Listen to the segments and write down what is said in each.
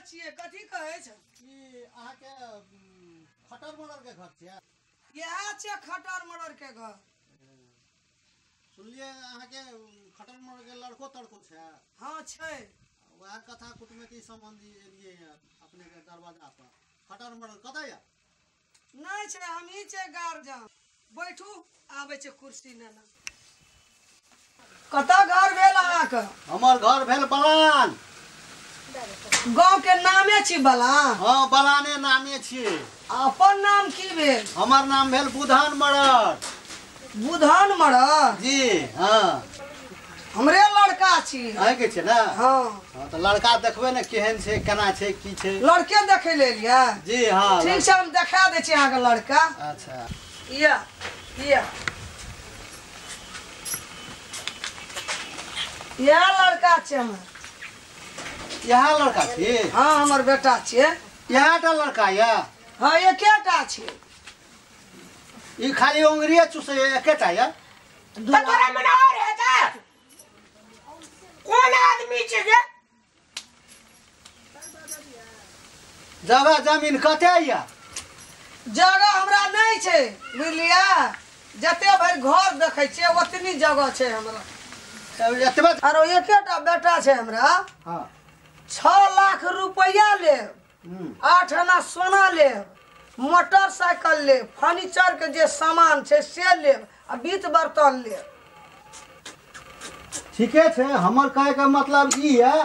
छिए कथी कहै छ ई अहाँ के खटर मटर के घर छियै? यह छै खटर मटर के घर। सुनलिए अहाँ के खटर मटर के लड़को तड़को छै? हाँ छै। वह कथा कुटुमैती संबंधी एलिए हैं अपने के दरवाजा पर। खटर मटर कतै या? नहीं छै, हम ही छै गार्जियन। बैठू, आबै छै कुर्सी लेना। कत घर भेल अहाँके? हमर घर भेल बलान। गांव के नामे छी बलान? हाँ, बलाने नामे छी। अपन नाम की भेल? हमर नाम भेल बुधान मरर। बुधान मरर? जी हाँ। हमरे लड़का छी। अहीं के छै ना? हाँ। हाँ तो लड़का देखबे ने केहन छै, केना छै, की छै। लड़के देखे ले लिया? जी हाँ। ठीक छै, हम देखा दे छी अहाँके लड़का। अच्छा। या यह लड़का छै हमर। यहाँ लड़का छी? हाँ, हमर बेटा छियै। यहाँ टा लड़का या? हाँ, एकेटा छै। ई खाली उंगलिये चूसे एकेटा या? तोरा मन और है का? कौन आदमी छै गे? जगह जमीन कते या? जगह हमरा नहीं छै, बुझलिया? जते भर घर देखे छियै ओतनी जगह छै हमरा। एतबे? आरो एकेटा बेटा छै हमरा। हाँ। 6 लाख रुपया लेब, 8 आना सोना लेब, मोटरसाइकिल लेब, फर्नीचर के जे सामान छै से लेब, आ बीत बर्तन लेब। ठीके छै, हमर कहे के मतलब ई है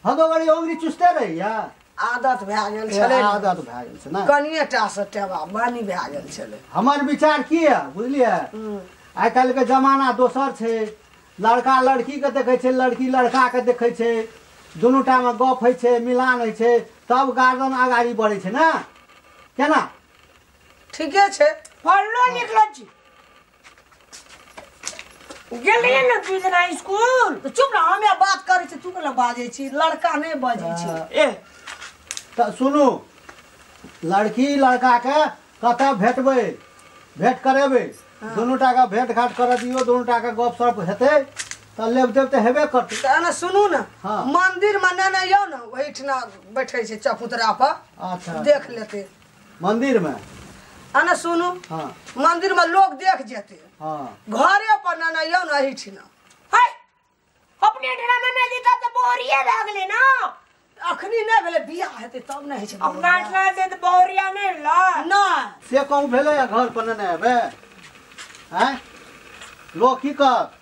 हदो गड़ी उंगली चुसते रही या? आदत भए गेल छलै, आदत भए गेल छै ना? कनिए टा से टेवा बानी भए गेल छलै। हमर विचार की है बुझलिए? आइ काल्हि के जमाना दोसर छै। लड़का लड़की के देखे छै, लड़की लड़का के देखे छै, दुनू टा में गप होइ छै, मिलान होइ छै, तब गार्जियन आगाड़ी बढ़े छै ना? केना? ठीके छै। पढ़लो लिखलो छी? गेलिए न तू जना स्कूल? तो चुप रह, हमे बात करे छी, तू केला बाजे छी? लड़का नहीं बाजे छी। ए तो सुनू, लड़की लड़का के कतऽ भेटबै, भेंट करेबै, दुनू टा के भेंट घाट कर दियो, दुनू टा के गप सप हेतै तो लेब देब तो हेबे करतै। तो ना सुनू ना, हाँ। मंदिर में ना यो ना वहीठना बैठे छै चबूतरा पर। अच्छा। देख लेते मंदिर में? आना सुनू, हाँ मंदिर में लोग देख जेते, हाँ। घरे पर ना यो ना एहिठना। हाय अपने ढरा में नहीं देता तो बोरिया भाग ले ना। अखनी नहीं भेले, बियाह हेते तब नहीं छै। अब गांठला से तो बोरिया नहीं ला ना से कहूँ भेलै या घर पर नहीं हेबै? हैं? लोग की कहत?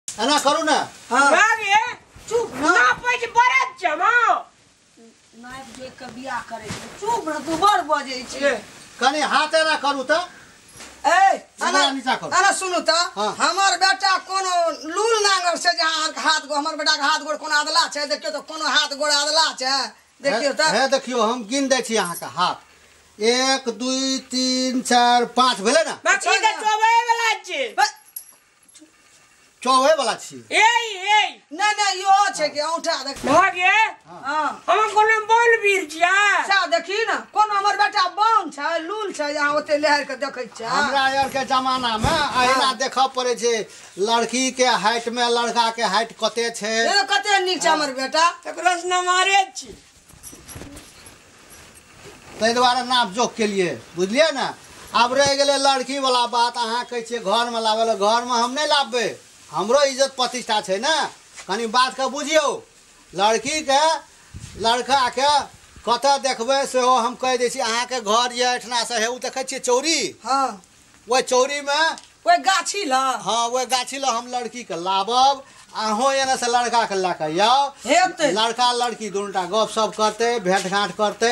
एना करू ना। हाँ। भागे चुप ना ना, पैज बरत जमा नाइब देख के बियाह करे छै। चुप ना, तू बड़ बजे छी। कनी हाथ एना करू तो। ए जरा नीचा करू। आना सुनू तो, हाँ। हमर बेटा कोनो लूल नांगर छै जहाँ हाथ गो, हमर बेटा के हाथ गोड़ कोनो आदला छै? देखियो तो कोनो हाथ गोड़ आदला छै? देखियो तो। हे देखियो, हम गिन दै छी अहाँ के हाथ। 1 2 3 4 5 भेलै ना? बाकी के चोबे वाला छी। चौबे वाला छी। ए नहीं नहीं यो छै कि औंठा देख। भागे हां, हम कोनो बोल बीर छिया? सा देखी ना, कोनो हमर बेटा बाउन छै, लूल छै, यहाँ ओते लहर के देखै छै। हमरा यार के जमाना में अहिना देखऽ पड़े छै, लड़की के हाइट में लड़का के हाइट कते छै। ए कते नीक छै हमर बेटा। एकरा से मारे छी। ताहि दुआरे नाप जोख के लिए, बुझलिए ना? आब रह गेलै लड़की वाला बात। अहाँ कहै छियै घर में लाबे, घर में हम नहीं लाबे, हमरो इज्जत प्रतिष्ठा छै ना। कनी बात के बुझियो, लड़की के लड़का के कतऽ देखबै सेहो हम कह दै छी। अहाँ के घर ये एठना से हेउ देखै छियै चौरी? हां, ओहि चौरी में ओए गाछी ल। हाँ, वह गाछी ला हम लड़की के लाबब, अहों एने से लड़का के ला के आओ। हेतै लड़का लड़की दुनूटा गप सप करते, भेंट घाट करते,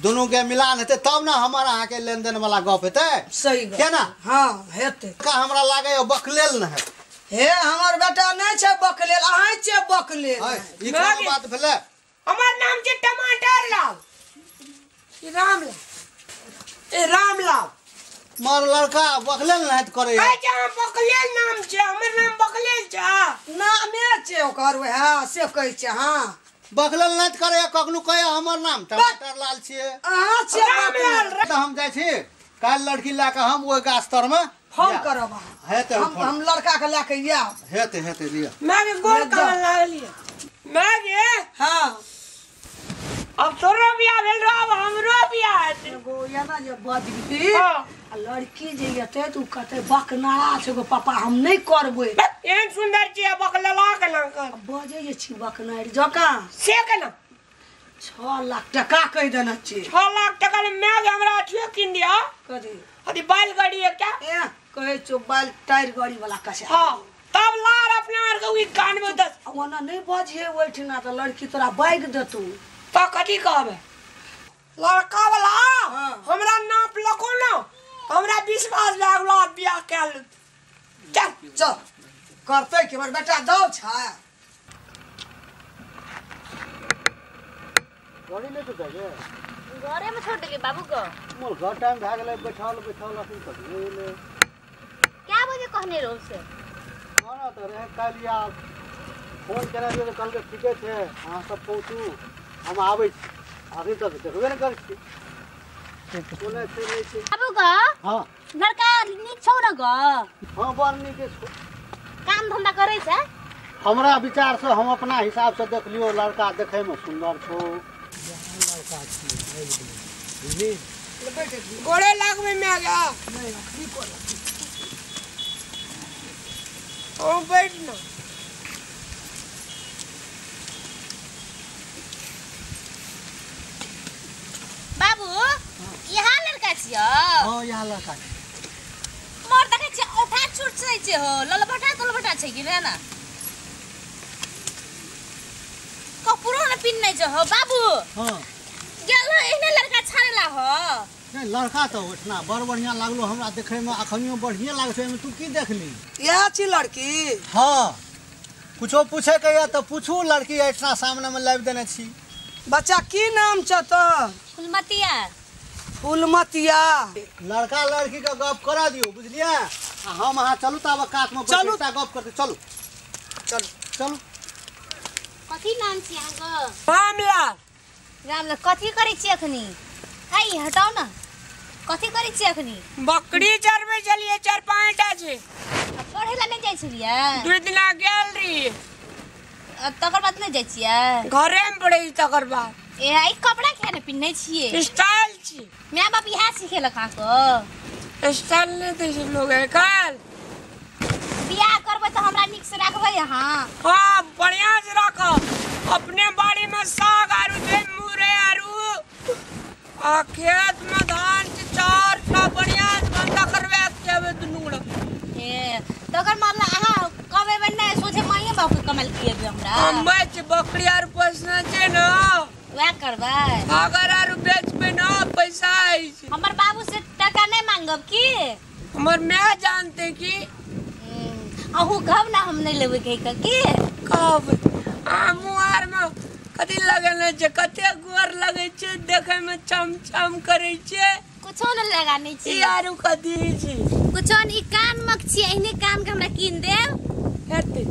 दुनू के मिलान हेतै, तब ना हमर अहाँ के लेन देन वाला गप हेतै। सही गप। केना? हां हेतै। का हमरा लागे बकलेल न है। हे हमर बेटा नहीं छै बकलेल, अहाँ छै बकलेल। ई कोन बात भेलै? हमार नाम छै टमाटर लाल। ई रामलाल। ए रामलाल। मोर लड़का बकलेल न है करे। ए जहां बकलेल नाम छै, हमर नाम बकलेल छै। नामे छै ओकर, वएह से कहै छै। हां, बकलेल न करे, कखनो कहे हमर नाम टमाटर लाल छियै। अहाँ छै रामलाल। बकलेल। हम जाइ छी काल लड़की ला के हम ओइ गाछ तर में फोन करब हेते हम लड़का के लेके आब हेते लिया मैं के गोल कर लागलिए मैं के हां अब तोरो बियाह भेल रहो अब हमरो बियाह हेतै एगो याना जे बजबी हां आ लड़की जे येते तू कहते बकनारा छै गो पापा हम नहीं करबै एहन सुंदर छियै बकलला के ना कर बजे जे छी बकनार जकां से के ना 6 लाख टका कह देना छी 6 लाख टका में मैं हमरा छियो किन दिया कथी अथी बैल गाड़ी है क्या ए कहे छो बैल टायर गाड़ी वाला कसे हां तब लार अपने आर के उई कान में 10 ओना नहीं बजे ओठिना त लड़की तोरा बाइक देतू तो कथी कहबे लड़का वाला हाँ। हमरा नाप लको ना हमरा विश्वास लागलो बियाह कैल चल करते कि हमर बेटा दौ छै गाड़ी ले तो जाए घरे में छोड़ देलिए बाबू को मोर घर टाइम भए गेलै बैठल अपन कभी क्या बजे कहने रहो से खाना तो रहे काल या फोन केना दियो तो कल के ठीके छै अहाँ सब पहुँचू हम आबै छी अभी तक देखबे न करै छी कोने छै नहीं छै बाबू को हां लड़का नीक छौ न ग हां बड़ नीक छै काम धंधा करे छै हमरा विचार से हम अपना हिसाब से देख लियो लड़का देखे में सुंदर छौ लड़का छी बुझली गोड़े लागबे में आ गया नहीं अखनी को ओ बैठ ना बाबू यहाँ लड़का छियो हां यहाँ लड़का मोर देखे छै औठा छूट छै हो ललबटा छै कि ना कपड़ो न पिन्नै छ हो बाबू हां गेल एहने लड़का छाड़ला हो नहीं लड़का तो उठना बड़ बढ़िया लागलो हमरा देखे में अखनियो बढ़िया लागे छै तू की देखली यह छी लड़की हां कुछो पूछे के या तो पूछू लड़की इतना सामने में लाइव देने छी बच्चा की नाम छ तो फुलमतिया फूलमतिया लड़का लड़की का गप करा दियो बुझलिए हम अहाँ चलू तब कात में चलू। बैठता गप करते चलू चल चलू कथी नाम छी अहाँके मामला रामला कथी करै छी अखनी आई हटाओ न कथी करै छी अखनी बकरी चरबे चलिए 4-5 टा छै पढ़े ला नहीं जाय छलिए 2 दिना गेल रही तकर बाद नहीं जाय छियै घरे में पड़े तकर बाद ए आई कपड़ा क्या ने पिन्नै छियै स्टाइल छी माय बाप इहा सिखेलक अहाँके स्टाइल नहीं दै छै लोग है कल बियाह करबै त हमरा निक से रखबै अहाँ हां बढ़िया से रखो अपने बाड़ी में साग आरु दे मुरे आरु आ खेत में धान के चार टा बढ़िया से धंधा करबे केबे दुनू ए तकर मामला अहाँ कमेबै नहीं सोचे माये बाप के कमाल किएबे हमरा हम बेच बकरी आर पोसना छै न वह करबै अगर आरु बेचबे न पैसा आई छै हमर बाबू से टका नहीं मांगब की हमर मैं जानते कि अहू कहब ना हम नहीं लेबै कहि की कब आमू आर में कथी लगेने छै कते गोर लगे छै देखे में चमचम करे छै कुछो न लगाने छी ई आरु कथी छै कुछो न ई कान मक छी एहने कान के हमरा कीन देब हेतै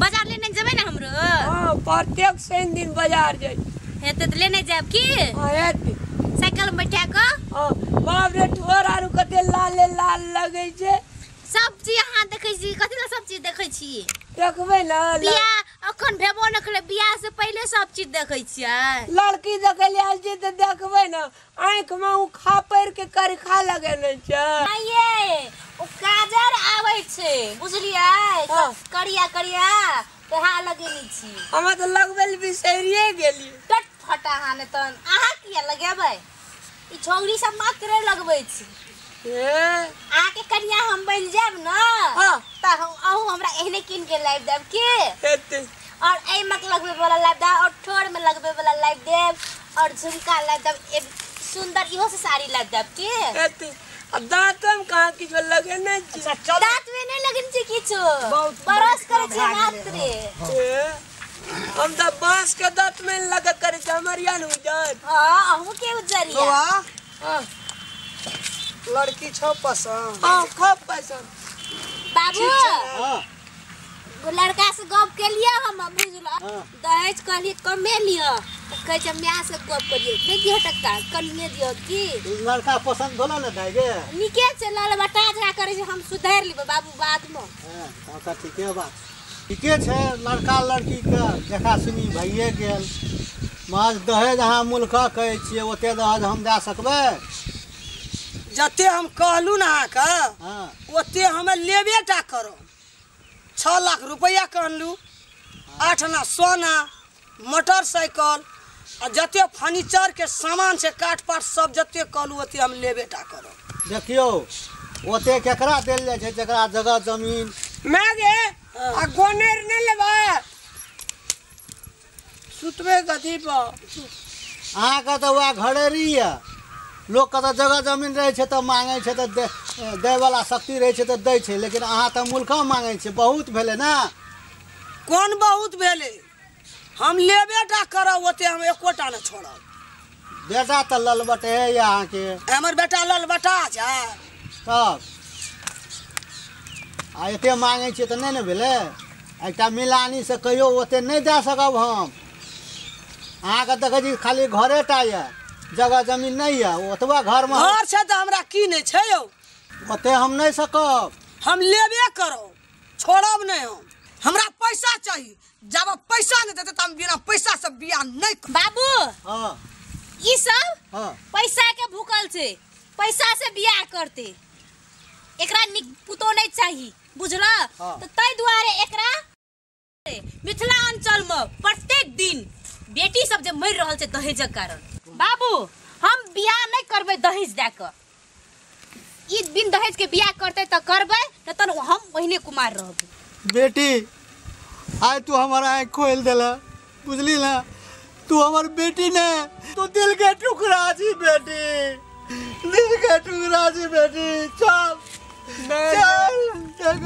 बाजार लेने जेबै ना हमरो हां प्रत्येक शनि दिन बाजार जाय हेतै त लेने जाब की हां हेतै साइकिल में बैठा क हां बाप रे ठोर आरु कते लाल लगे छै सब चीज अहाँ देखै छी कथि ला सब चीज देखै छी देखबै ना बियाह अखन भेबो न करे बियाह से पहले सब चीज देखै छियै लड़की देखे ले आल छै त देखबै ना आंख में उ खापर के करखा लगेने छै आइए ओ काजर आबै छै बुझलियै हाँ। करिया करिया कहा लगेनी छी हम त लगबेल बिसरिए गेली टट फटा हाने तन अहाँ किया लगेबै ई छौरी सब मात्र लगबै छी ए आके कनिया हम बन जाब न हाँ। त अहू हमरा एहने किन के लाइव देब की हेतै और ए मक लगबे वाला लाइव देब और ठोर में लगबे वाला लाइव देब और झुमका लाइव देब एक सुंदर इहो से साड़ी लाइव देब की हेतै आ दांत में कहाँ किछो लगेने छै दांत में नहीं लगन छै किछो बरस करे छै मात्र ए हम त बांस के दांत में लगा करे छै हमरिया न उजर हां अहू के उजरिया बौआ हां लड़की छौ पसंद हां खूब पसंद बाबू हां वो लड़का से गप के लिए हम बुझला हाँ। दहेज कहली कमे लियो कहे छै म्या से गप करियो नहीं दियो टक्का कनिए दियो की लड़का पसंद भलो न दाइगे निके छै लाल बटा झा करे छै हम सुधार लिबे बाबू बाद में। हां त ठीके बा। ठीके छे लड़का लड़की के देखा सुनी भइए गेल। माज दहेज अहाँ मुल्का कहै छियै ओते दहेज हम दे सकबै? जते हम कहलू ना का हां ओते हमें लेबे टा करो। 6 लाख रुपया कहलू, 8 आना सोना, मोटरसाइकिल आ जते फर्नीचर के सामान से काट पाट सब जते कहलू ओते हम लेबे टा करो। देखियो ओते केकरा देल जाय छै जकरा जगह जमीन मैं गे आ गोनेर ने लेबा सुतबे गदी पर। अहाँ के तो वह घरेरी है। लोग के तो जगह जमीन रहे छै तो मांगे छै तो दे वाला शक्ति रहे छै तो दे छै, लेकिन अहाँ तो मुल्का मांगे छै। बहुत भेले ना। कौन बहुत भेले? हम लेबे टा करो ओते हम एकोटा न छोड़ब। बेटा तो ललबटे है यहाँ के। हमर बेटा ललबटा छै तब आ एते मांगे छै तो नहीं ने भेले। एकटा मिलानी से कहियो ओते नहीं दे सकब हम। अहाँ के देखे छी खाली घरे टा ये, जगह जमीन नहीं है। ओतबा घर में घर छै तो हमरा की नहीं छै यौ? ओते हम नहीं सकब। हम लेबे करो, छोड़ब नहीं हम। हमरा पैसा चाहिए। जब पैसा नहीं देते तो हम बिना पैसा से बियाह नहीं कर। बाबू हां ई सब हां पैसा के भूखल छे, पैसा से बियाह करते। एकरा निक पुतो नहीं चाहिए बुझला। हाँ। तो तै दुआरे एकरा मिथिला अंचल में प्रत्येक दिन बेटी सब जे मर रहल छे दहेजक कारण। बाबू हम बियाह नहीं करबे दहेज दे के। ई बिन दहेज के बियाह करते तो करबे, न तो हम ओहिने कुमार रहबे। बेटी आज तू हमारा आँख खोल देला, बुझली ना। तू हमार बेटी ने तू दिल के टुकड़ा छी बेटी, दिल के टुकड़ा छी बेटी। चल चल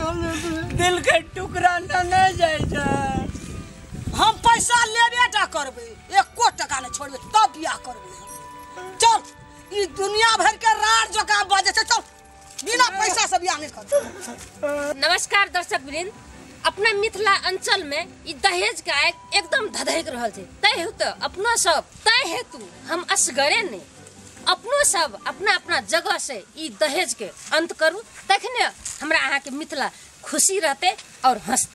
दिल के टुकड़ा न नहीं जाय छै। हम पैसा लेबे टा करबे, एको टका नहीं छोड़बे तब बियाह करबे। चल ई दुनिया भर के राज जका बजे छै। चल बिना पैसा से बियाह नहीं कर। नमस्कार दर्शक वृंद, अपना मिथिला अंचल में ई दहेज का एकदम धधक रहल छे। तय हेतु अपना सब तय हेतु हम असगरे ने अपनो सब अपना अपना जगह से ई दहेज के अंत करू, तखने हमरा अहाँ के मिथिला खुशी रहते और हंसते।